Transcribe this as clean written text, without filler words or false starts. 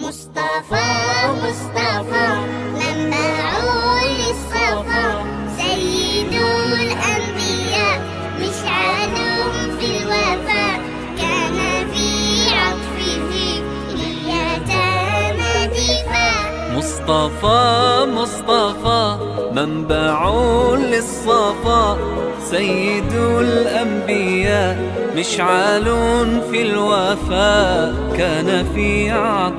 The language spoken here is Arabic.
مصطفى مصطفى منبع للصفا، سيد الأنبياء مشعل في الوفاء، كان في عطفه اليتامى دفاع. مصطفى مصطفى منبع للصفا، سيد الأنبياء مشعل في الوفاء، كان في عطفه